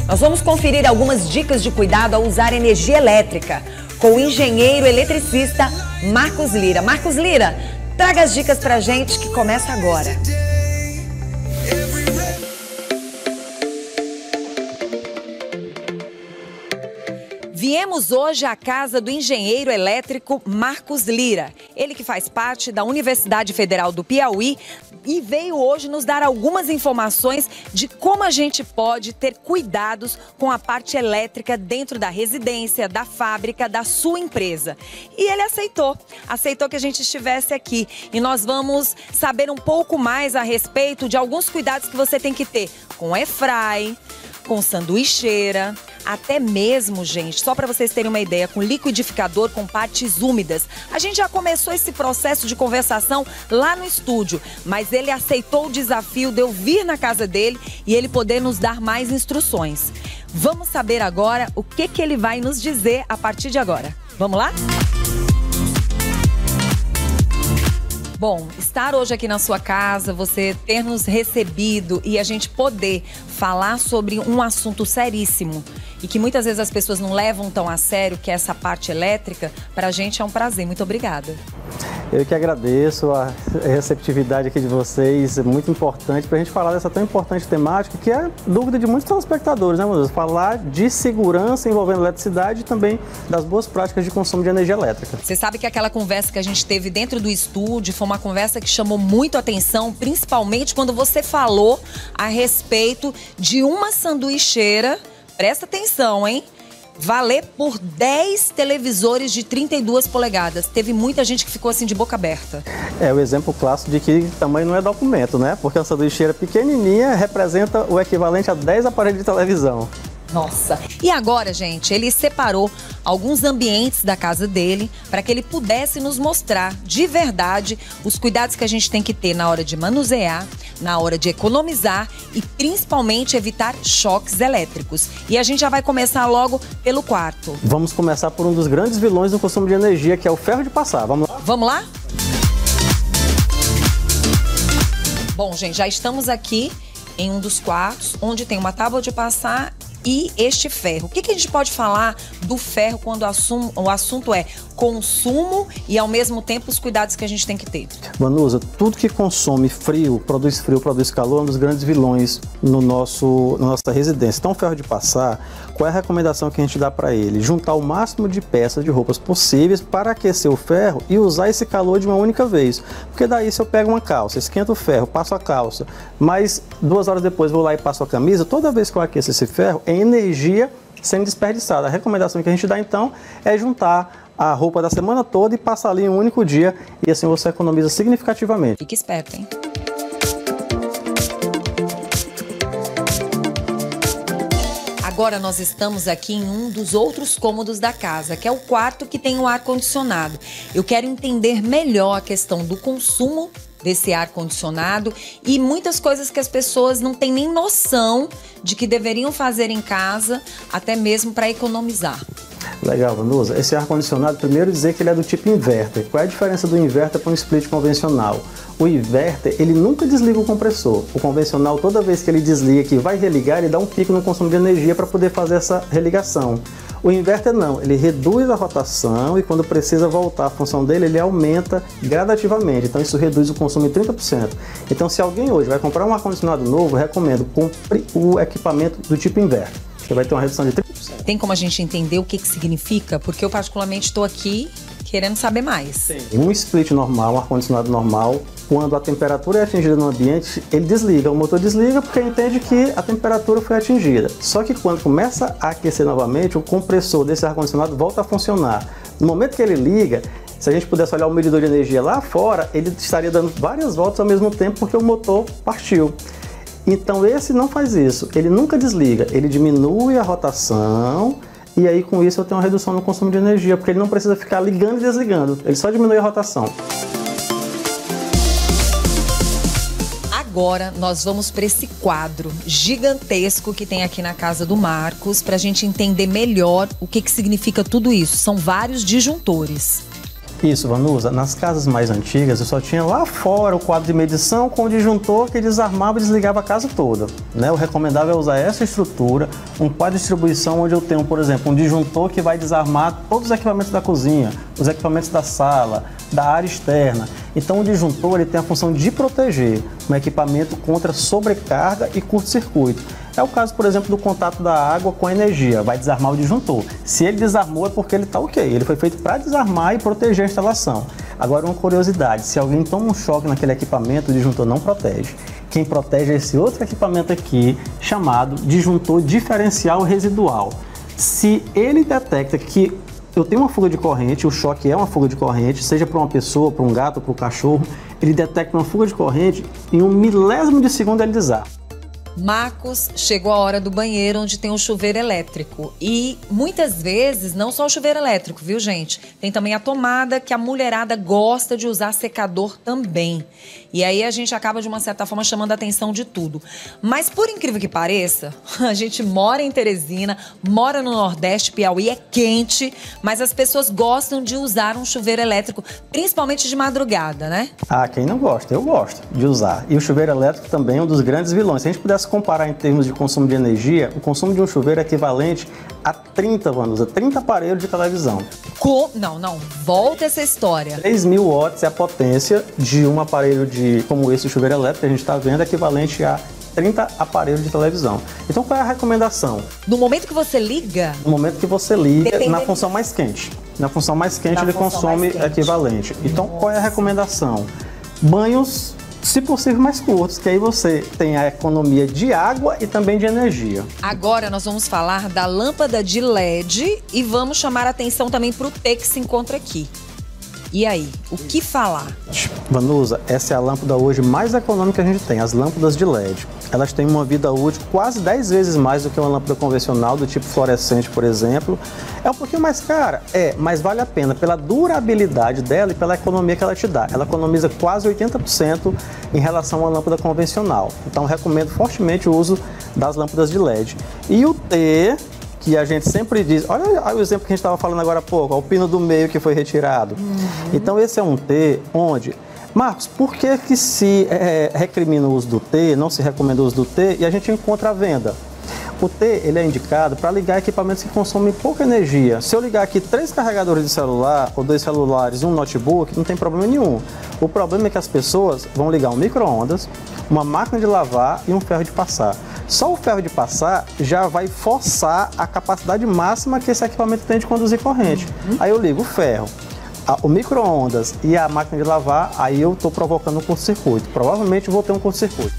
Nós vamos conferir algumas dicas de cuidado ao usar energia elétrica com o engenheiro eletricista Marcos Lira. Marcos Lira, traga as dicas pra gente que começa agora. Viemos hoje à casa do engenheiro elétrico Marcos Lira. Ele que faz parte da Universidade Federal do Piauí e veio hoje nos dar algumas informações de como a gente pode ter cuidados com a parte elétrica dentro da residência, da fábrica, da sua empresa. E ele aceitou que a gente estivesse aqui. E nós vamos saber um pouco mais a respeito de alguns cuidados que você tem que ter com airfry, com sanduicheira, até mesmo, gente, só para vocês terem uma ideia, com liquidificador com partes úmidas. A gente já começou esse processo de conversação lá no estúdio, mas ele aceitou o desafio de eu vir na casa dele e ele poder nos dar mais instruções. Vamos saber agora o que ele vai nos dizer a partir de agora. Vamos lá? Bom, estar hoje aqui na sua casa, você ter nos recebido e a gente poder falar sobre um assunto seríssimo e que muitas vezes as pessoas não levam tão a sério, que é essa parte elétrica, pra gente é um prazer. Muito obrigada. Eu que agradeço a receptividade aqui de vocês, é muito importante pra gente falar dessa tão importante temática, que é dúvida de muitos telespectadores, né, meu Deus? Falar de segurança envolvendo eletricidade e também das boas práticas de consumo de energia elétrica. Você sabe que aquela conversa que a gente teve dentro do estúdio foi uma conversa que chamou muito atenção, principalmente quando você falou a respeito de uma sanduicheira, presta atenção, hein? Valer por 10 televisores de 32 polegadas. Teve muita gente que ficou assim de boca aberta. É o exemplo clássico de que tamanho não é documento, né? Porque a sanduicheira pequenininha representa o equivalente a 10 aparelhos de televisão. Nossa! E agora, gente, ele separou alguns ambientes da casa dele para que ele pudesse nos mostrar de verdade os cuidados que a gente tem que ter na hora de manusear, na hora de economizar e principalmente evitar choques elétricos. E a gente já vai começar logo pelo quarto. Vamos começar por um dos grandes vilões do consumo de energia, que é o ferro de passar. Vamos lá? Vamos lá? Bom, gente, já estamos aqui em um dos quartos, onde tem uma tábua de passar e este ferro. O que a gente pode falar do ferro quando o assunto é consumo e, ao mesmo tempo, os cuidados que a gente tem que ter? Vanusa, tudo que consome frio, produz calor, é um dos grandes vilões na nossa residência. Então, o ferro de passar, qual é a recomendação que a gente dá para ele? Juntar o máximo de peças de roupas possíveis para aquecer o ferro e usar esse calor de uma única vez. Porque daí, se eu pego uma calça, esquento o ferro, passo a calça, mas 2 horas depois vou lá e passo a camisa, toda vez que eu aqueço esse ferro, é energia sendo desperdiçada. A recomendação que a gente dá, então, é juntar a roupa da semana toda e passar ali em um único dia, e assim você economiza significativamente. Fique esperto, hein? Agora nós estamos aqui em um dos outros cômodos da casa, que é o quarto que tem o ar-condicionado. Eu quero entender melhor a questão do consumo desse ar-condicionado e muitas coisas que as pessoas não têm nem noção de que deveriam fazer em casa, até mesmo para economizar. Legal, Vanusa. Esse ar-condicionado, primeiro dizer que ele é do tipo inverter. Qual é a diferença do inverter para um split convencional? O inverter, ele nunca desliga o compressor. O convencional, toda vez que ele desliga, que vai religar, ele dá um pico no consumo de energia para poder fazer essa religação. O inverter não, ele reduz a rotação e quando precisa voltar a função dele, ele aumenta gradativamente. Então isso reduz o consumo em 30%. Então se alguém hoje vai comprar um ar-condicionado novo, eu recomendo compre o equipamento do tipo inverter. Você vai ter uma redução de 30%. Tem como a gente entender o que significa? Porque eu particularmente estou aqui querendo saber mais. Sim. Um split normal, um ar-condicionado normal, quando a temperatura é atingida no ambiente, ele desliga. O motor desliga porque entende que a temperatura foi atingida. Só que quando começa a aquecer novamente, o compressor desse ar-condicionado volta a funcionar. No momento que ele liga, se a gente pudesse olhar o medidor de energia lá fora, ele estaria dando várias voltas ao mesmo tempo porque o motor partiu. Então esse não faz isso, ele nunca desliga, ele diminui a rotação e aí com isso eu tenho uma redução no consumo de energia, porque ele não precisa ficar ligando e desligando, ele só diminui a rotação. Agora nós vamos para esse quadro gigantesco que tem aqui na casa do Marcos, para a gente entender melhor o que significa tudo isso. São vários disjuntores. Isso, Vanusa. Nas casas mais antigas, eu só tinha lá fora o quadro de medição com o disjuntor que desarmava e desligava a casa toda, né? O recomendável é usar essa estrutura, um quadro de distribuição onde eu tenho, por exemplo, um disjuntor que vai desarmar todos os equipamentos da cozinha, os equipamentos da sala, da área externa. Então o disjuntor ele tem a função de proteger um equipamento contra sobrecarga e curto-circuito. É o caso, por exemplo, do contato da água com a energia, vai desarmar o disjuntor. Se ele desarmou é porque ele está ok, ele foi feito para desarmar e proteger a instalação. Agora uma curiosidade, se alguém toma um choque naquele equipamento, o disjuntor não protege. Quem protege é esse outro equipamento aqui, chamado disjuntor diferencial residual. Se ele detecta que eu tenho uma fuga de corrente, o choque é uma fuga de corrente, seja para uma pessoa, para um gato, para um cachorro, ele detecta uma fuga de corrente, em um milésimo de segundo ele desarma. Marcos, chegou a hora do banheiro onde tem um chuveiro elétrico. E muitas vezes, não só o chuveiro elétrico, viu, gente? Tem também a tomada, que a mulherada gosta de usar secador também. E aí a gente acaba, de uma certa forma, chamando a atenção de tudo. Mas, por incrível que pareça, a gente mora em Teresina, mora no Nordeste, Piauí, é quente, mas as pessoas gostam de usar um chuveiro elétrico, principalmente de madrugada, né? Ah, quem não gosta? Eu gosto de usar. E o chuveiro elétrico também é um dos grandes vilões. Se a gente pudesse comparar em termos de consumo de energia, o consumo de um chuveiro é equivalente a 30 aparelhos de televisão. Não, volta essa história. 3.000 watts é a potência de um aparelho como esse chuveiro elétrico que a gente está vendo, equivalente a 30 aparelhos de televisão. Então, qual é a recomendação? No momento que você liga? No momento que você liga, na função mais quente. Na função mais quente, ele consome equivalente. Então, qual é a recomendação? Banhos, se possível, mais curtos, que aí você tem a economia de água e também de energia. Agora nós vamos falar da lâmpada de LED e vamos chamar a atenção também para o T que se encontra aqui. E aí, o que falar? Vanusa, essa é a lâmpada hoje mais econômica que a gente tem, as lâmpadas de LED. Elas têm uma vida útil quase 10 vezes mais do que uma lâmpada convencional, do tipo fluorescente, por exemplo. É um pouquinho mais cara? Mas vale a pena pela durabilidade dela e pela economia que ela te dá. Ela economiza quase 80% em relação a uma lâmpada convencional. Então, recomendo fortemente o uso das lâmpadas de LED. E o T, que a gente sempre diz, olha o exemplo que a gente estava falando agora há pouco, o pino do meio que foi retirado. Então esse é um T onde, Marcos, por que se recrimina o uso do T, não se recomenda o uso do T e a gente encontra a venda? O T ele é indicado para ligar equipamentos que consomem pouca energia. Se eu ligar aqui 3 carregadores de celular, ou 2 celulares e um notebook, não tem problema nenhum. O problema é que as pessoas vão ligar um micro-ondas, uma máquina de lavar e um ferro de passar. Só o ferro de passar já vai forçar a capacidade máxima que esse equipamento tem de conduzir corrente. Aí eu ligo o ferro, o micro-ondas e a máquina de lavar, aí eu estou provocando um curto-circuito. Provavelmente vou ter um curto-circuito.